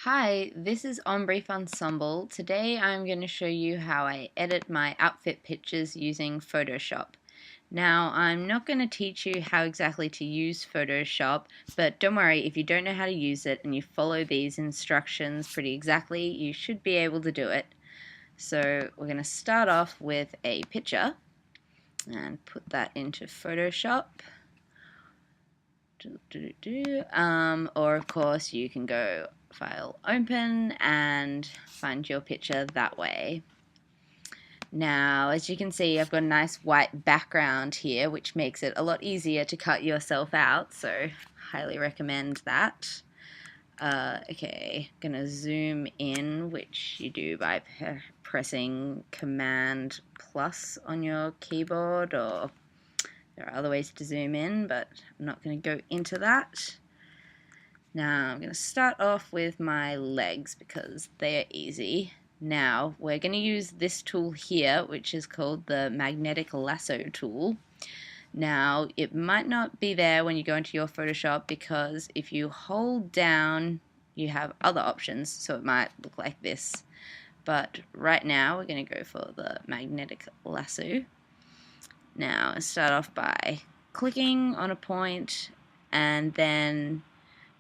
Hi, this is On Brief Ensemble. Today I'm going to show you how I edit my outfit pictures using Photoshop. Now, I'm not going to teach you how exactly to use Photoshop, but don't worry, if you don't know how to use it and you follow these instructions pretty exactly, you should be able to do it. So we're going to start off with a picture and put that into Photoshop. Or of course you can go File, Open, and find your picture that way. Now, as you can see, I've got a nice white background here, which makes it a lot easier to cut yourself out, so highly recommend that. Okay, gonna zoom in, which you do by pressing Command plus on your keyboard, or there are other ways to zoom in, but I'm not going to go into that. Now I'm going to start off with my legs because they are easy. Now we're going to use this tool here, which is called the Magnetic Lasso tool. Now it might not be there when you go into your Photoshop because if you hold down you have other options, so it might look like this. But right now we're going to go for the Magnetic Lasso. Now start off by clicking on a point and then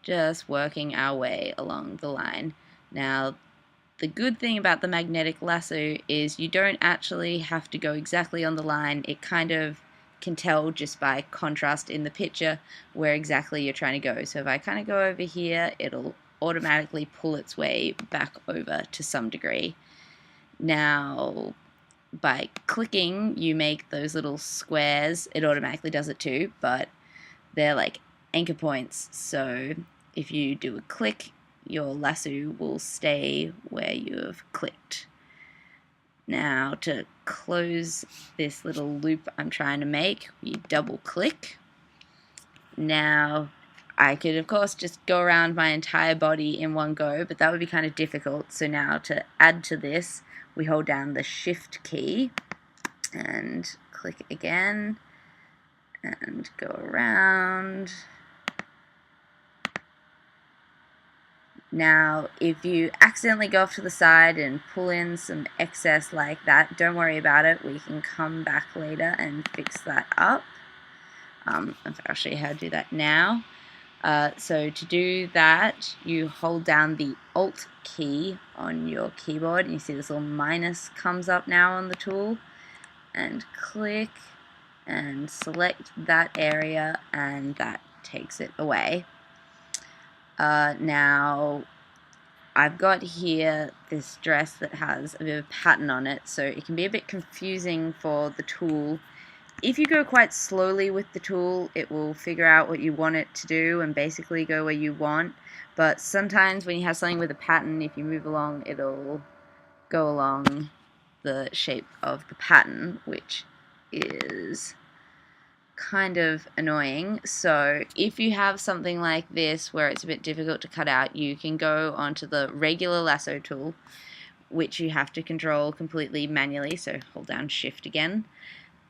just working our way along the line. Now the good thing about the magnetic lasso is you don't actually have to go exactly on the line. It kind of can tell just by contrast in the picture where exactly you're trying to go. So if I kind of go over here, it'll automatically pull its way back over to some degree. Now by clicking you make those little squares. It automatically does it too, but they're like anchor points, so if you do a click your lasso will stay where you have clicked. Now to close this little loop I'm trying to make, we double click. Now I could of course just go around my entire body in one go, but that would be kind of difficult, so now to add to this we hold down the Shift key and click again and go around. Now if you accidentally go off to the side and pull in some excess like that, don't worry about it, we can come back later and fix that up. I'll show you how to do that now. So to do that you hold down the Alt key on your keyboard and you see this little minus comes up now on the tool, and click and select that area and that takes it away. Now I've got here this dress that has a bit of a pattern on it, so it can be a bit confusing for the tool. If you go quite slowly with the tool, it will figure out what you want it to do and basically go where you want. But sometimes when you have something with a pattern, if you move along, it'll go along the shape of the pattern, which is kind of annoying. So if you have something like this where it's a bit difficult to cut out, you can go onto the regular lasso tool, which you have to control completely manually, so hold down Shift again,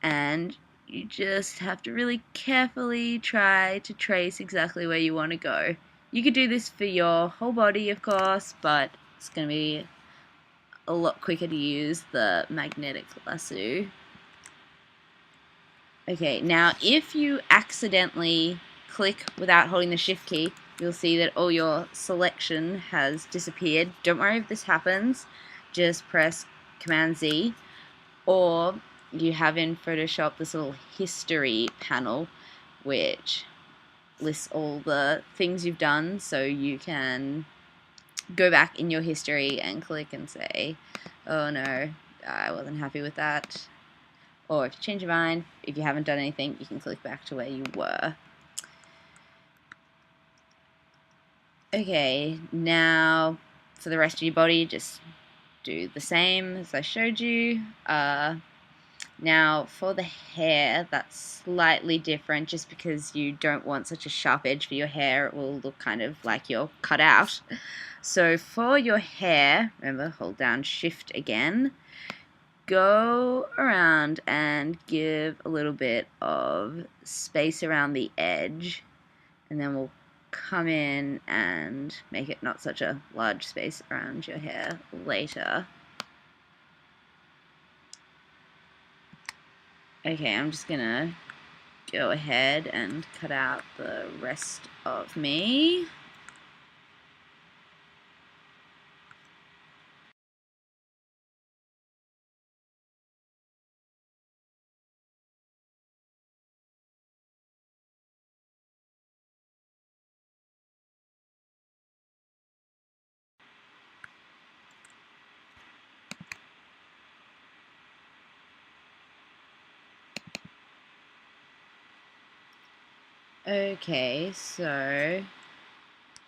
and you just have to really carefully try to trace exactly where you want to go. You could do this for your whole body of course, but it's going to be a lot quicker to use the magnetic lasso. Okay, now if you accidentally click without holding the Shift key, you'll see that all your selection has disappeared. Don't worry if this happens, just press Command Z, or you have in Photoshop this little history panel which lists all the things you've done, so you can go back in your history and click and say, oh no, I wasn't happy with that. Or if you change your mind, if you haven't done anything, you can click back to where you were. Okay, now for the rest of your body, just do the same as I showed you. Now for the hair, that's slightly different just because you don't want such a sharp edge for your hair. It will look kind of like you're cut out. So for your hair, remember, hold down Shift again. Go around and give a little bit of space around the edge, and then we'll come in and make it not such a large space around your hair later. Okay, I'm just gonna go ahead and cut out the rest of me. Okay, so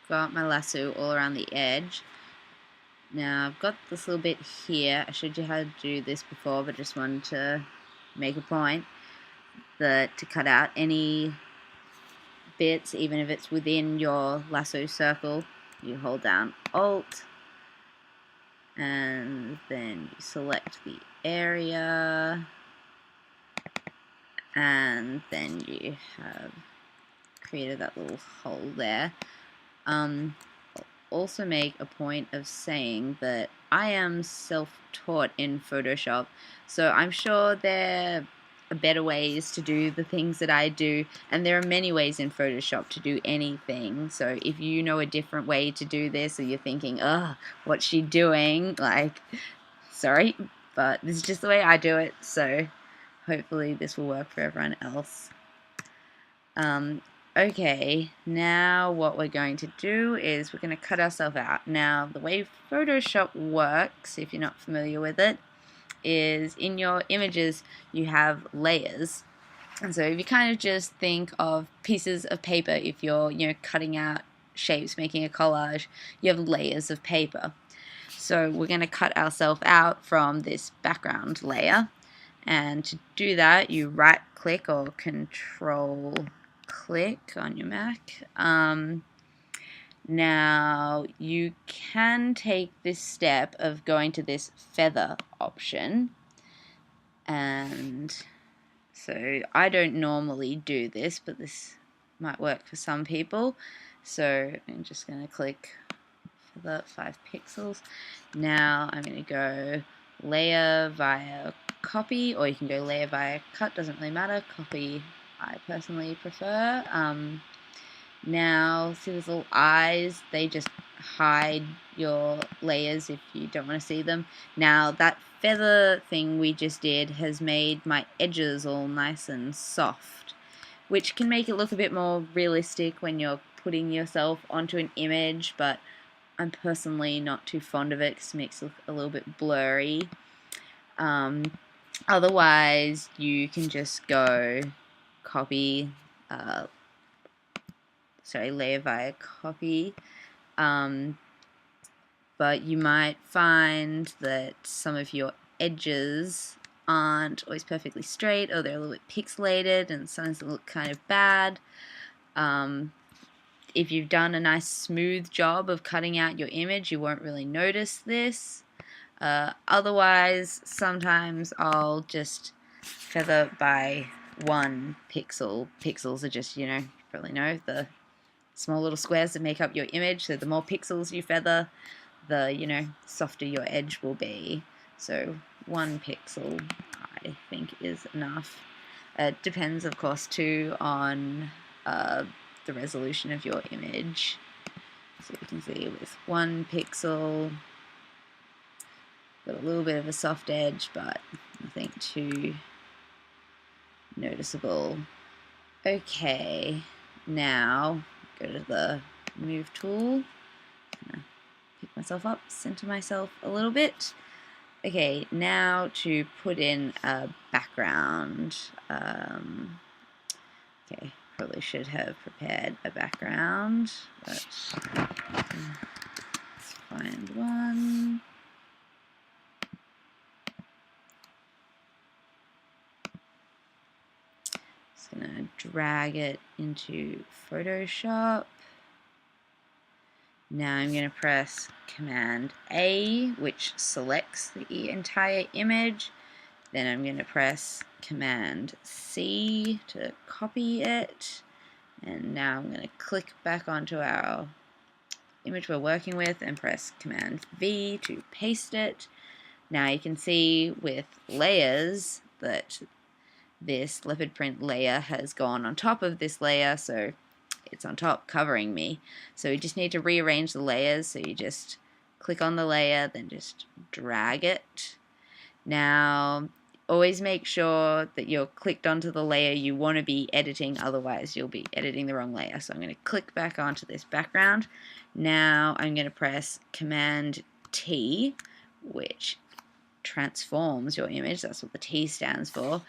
got my lasso all around the edge. Now I've got this little bit here. I showed you how to do this before, but just wanted to make a point that to cut out any bits, even if it's within your lasso circle, you hold down Alt and then you select the area, and then you have created that little hole there. Also make a point of saying that I am self-taught in Photoshop, so I'm sure there are better ways to do the things that I do, and there are many ways in Photoshop to do anything. So if you know a different way to do this, or you're thinking, ugh, what's she doing? Like, sorry, but this is just the way I do it, so hopefully this will work for everyone else. Okay, now what we're going to do is we're going to cut ourselves out. Now, the way Photoshop works, if you're not familiar with it, is in your images you have layers. And so if you kind of just think of pieces of paper, if you're cutting out shapes, making a collage, you have layers of paper. So we're going to cut ourselves out from this background layer. And to do that, you right click or control click on your Mac. Now you can take this step of going to this feather option, and so I don't normally do this, but this might work for some people. So I'm just going to click feather 5 pixels. Now I'm going to go layer via copy, or you can go layer via cut, doesn't really matter. Copy I personally prefer. Now see those little eyes, they just hide your layers if you don't want to see them. Now that feather thing we just did has made my edges all nice and soft, which can make it look a bit more realistic when you're putting yourself onto an image, but I'm personally not too fond of it because it makes it look a little bit blurry. Otherwise, you can just go copy, layer via copy, but you might find that some of your edges aren't always perfectly straight, or they're a little bit pixelated, and sometimes they look kind of bad. If you've done a nice smooth job of cutting out your image, you won't really notice this. Otherwise, sometimes I'll just feather by 1 pixel. Pixels are just, you probably know, the small little squares that make up your image. So the more pixels you feather, the, softer your edge will be. So 1 pixel, I think, is enough. It depends, of course, too, on the resolution of your image. So you can see with 1 pixel, got a little bit of a soft edge, but nothing too noticeable. Okay, now go to the move tool. Pick myself up, center myself a little bit. Okay, now to put in a background. Okay, probably should have prepared a background, but let's find one. Just gonna drag it into Photoshop. Now I'm going to press Command A, which selects the entire image. Then I'm going to press Command C to copy it. And now I'm going to click back onto our image we're working with and press Command V to paste it. Now you can see with layers that this leopard print layer has gone on top of this layer, so it's on top covering me. So you just need to rearrange the layers, so you just click on the layer, then just drag it. Now always make sure that you're clicked onto the layer you want to be editing, otherwise you'll be editing the wrong layer. So I'm going to click back onto this background. Now I'm going to press Command T, which transforms your image. That's what the T stands for.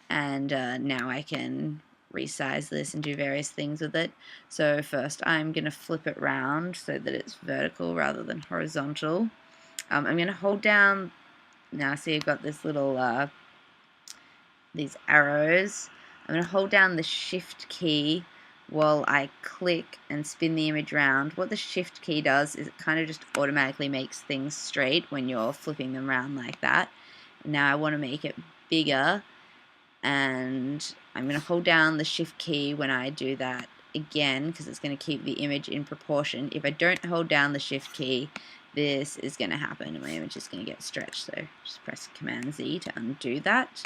And now I can resize this and do various things with it. So first I'm going to flip it round so that it's vertical rather than horizontal. I'm going to hold down, now see I've got this little these arrows. I'm going to hold down the Shift key while I click and spin the image around. What the Shift key does is it kind of just automatically makes things straight when you're flipping them around like that. Now I want to make it bigger, and I'm going to hold down the Shift key when I do that again because it's going to keep the image in proportion. If I don't hold down the Shift key, this is going to happen and my image is going to get stretched. So just press Command Z to undo that.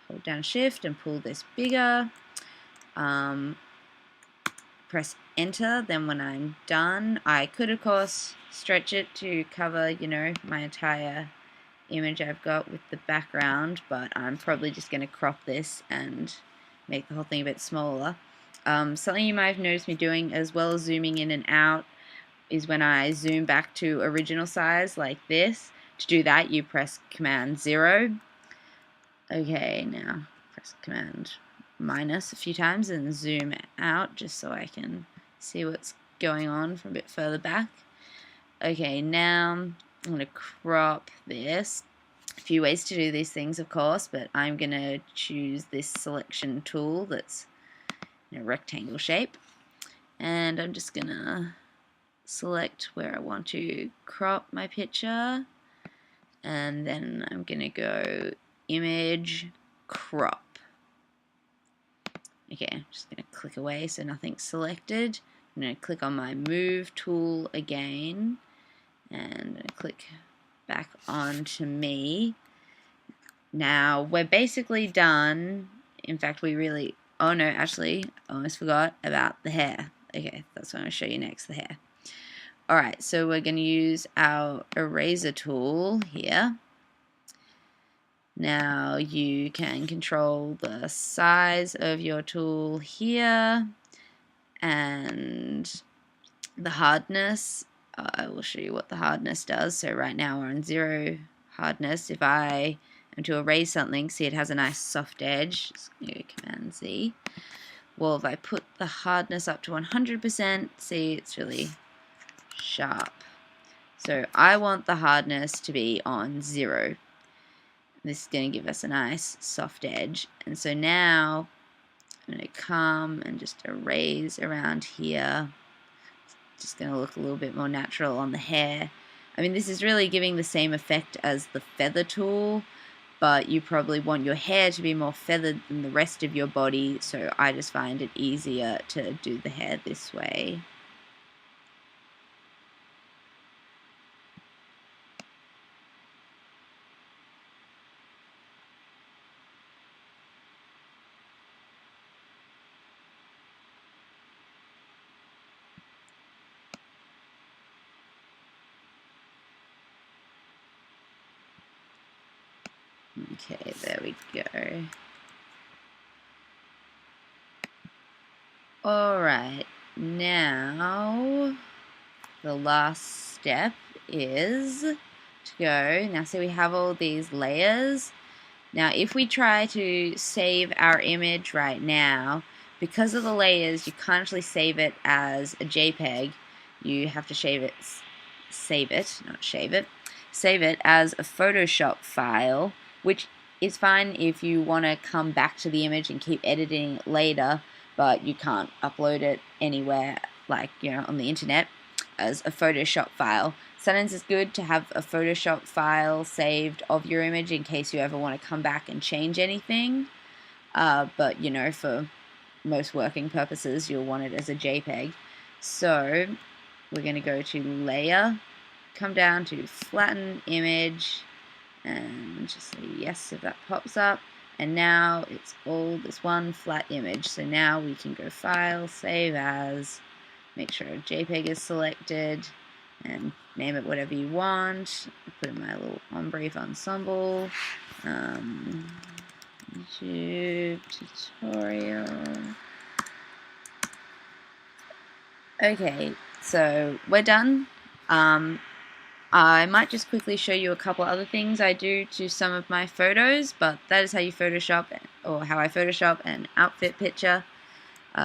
Hold down Shift and pull this bigger. Press Enter. Then when I'm done, I could of course stretch it to cover, you know, my entire image I've got with the background, but I'm probably just going to crop this and make the whole thing a bit smaller. Something you might have noticed me doing, as well as zooming in and out, is when I zoom back to original size like this. To do that, you press Command 0. Okay, now press Command minus a few times and zoom out just so I can see what's going on from a bit further back. Okay, now I'm going to crop this. A few ways to do these things, of course, but I'm going to choose this selection tool that's in a rectangle shape, and I'm just going to select where I want to crop my picture, and then I'm going to go Image, Crop. Okay, I'm just going to click away so nothing's selected. I'm going to click on my Move tool again, and I'm going to click back onto me. Now we're basically done. In fact, we really, oh no, actually I almost forgot about the hair. Okay, that's what I'm going to show you next, the hair. Alright, so we're going to use our eraser tool here. Now you can control the size of your tool here and the hardness. I will show you what the hardness does. So right now we're on 0 hardness. If I am to erase something, see it has a nice soft edge. Just go Command Z. Well, if I put the hardness up to 100%, see it's really sharp. So I want the hardness to be on 0. This is going to give us a nice soft edge. And so now I'm going to come and just erase around here. It's just going to look a little bit more natural on the hair. I mean, this is really giving the same effect as the feather tool, but you probably want your hair to be more feathered than the rest of your body, so I just find it easier to do the hair this way. Okay, there we go. Alright, now the last step is to go, now so we have all these layers. Now if we try to save our image right now, because of the layers you can't actually save it as a JPEG. You have to save it as a Photoshop file, which is fine if you want to come back to the image and keep editing it later, but you can't upload it anywhere, like, you know, on the internet as a Photoshop file. Sometimes it's good to have a Photoshop file saved of your image in case you ever want to come back and change anything, but you know, for most working purposes, you'll want it as a JPEG. So we're going to go to Layer, come down to Flatten Image, and just say yes if that pops up. And now it's all this one flat image. So now we can go File, Save As, make sure JPEG is selected, and name it whatever you want. Put in my little Ombrief Ensemble, YouTube tutorial. Okay, so we're done. I might just quickly show you a couple other things I do to some of my photos, but that is how you Photoshop, or how I Photoshop an outfit picture.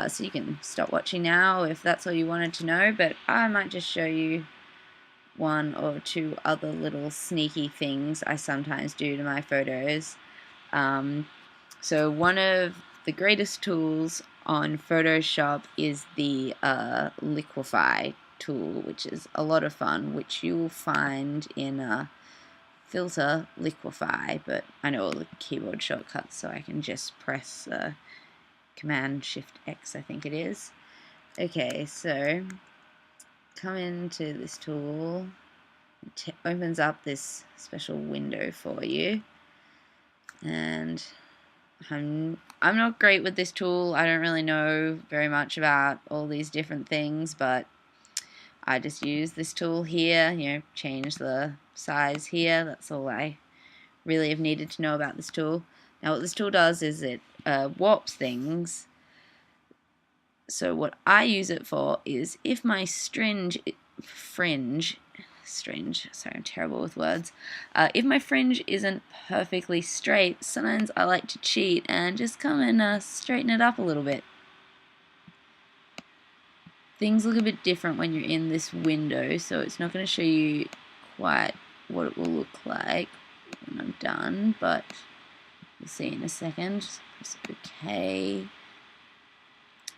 So you can stop watching now if that's all you wanted to know, but I might just show you one or two other little sneaky things I sometimes do to my photos. So one of the greatest tools on Photoshop is the Liquify Tool, which is a lot of fun, which you'll find in Filter Liquify, but I know all the keyboard shortcuts, so I can just press Command Shift X, I think it is. Okay, so come into this tool, it opens up this special window for you, and I'm not great with this tool. I don't really know very much about all these different things, but I just use this tool here, change the size here. That's all I really have needed to know about this tool. Now what this tool does is it warps things. So what I use it for is if my fringe, sorry, I'm terrible with words. If my fringe isn't perfectly straight, sometimes I like to cheat and just come and straighten it up a little bit. Things look a bit different when you're in this window, so it's not going to show you quite what it will look like when I'm done, but you'll see in a second. Just press OK.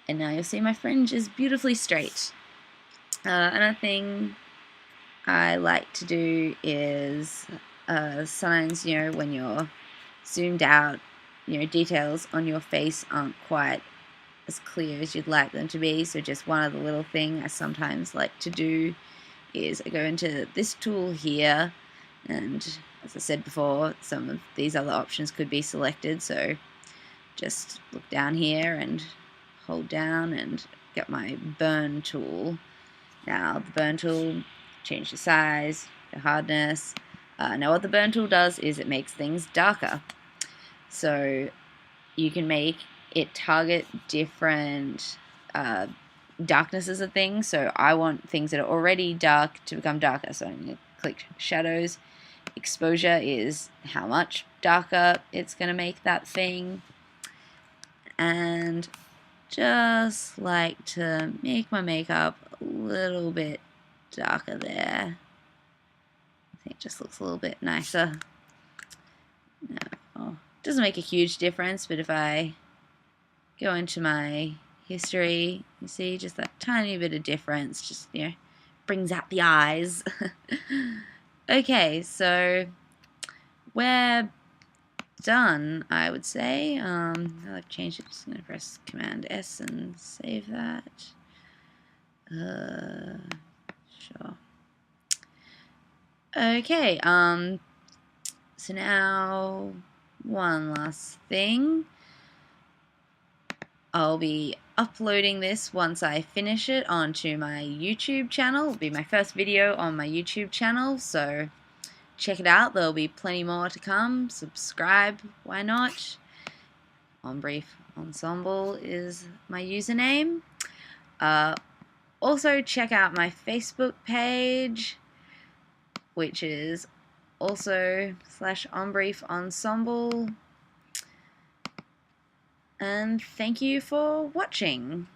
And now you'll see my fringe is beautifully straight. Another thing I like to do is sometimes, when you're zoomed out, details on your face aren't quite as clear as you'd like them to be. So just one other little thing I sometimes like to do is I go into this tool here, and as I said before, some of these other options could be selected, so just look down here and hold down and get my burn tool. Now the burn tool, change the size, the hardness. Now what the burn tool does is it makes things darker, so you can make it target different darknesses of things. So I want things that are already dark to become darker, so I'm going to click shadows. Exposure is how much darker it's going to make that thing, and just like to make my makeup a little bit darker there. I think it just looks a little bit nicer. No, doesn't make a huge difference, but if I go into my history, you see just that tiny bit of difference, just brings out the eyes. Okay, so we're done, I would say. I've changed it, just going to press Command S and save that. Sure. Okay, so now one last thing. I'll be uploading this once I finish it onto my YouTube channel. It'll be my first video on my YouTube channel, so check it out. There'll be plenty more to come. Subscribe, why not? Ombrief Ensemble is my username. Also check out my Facebook page, which is also /Ombrief Ensemble. And thank you for watching.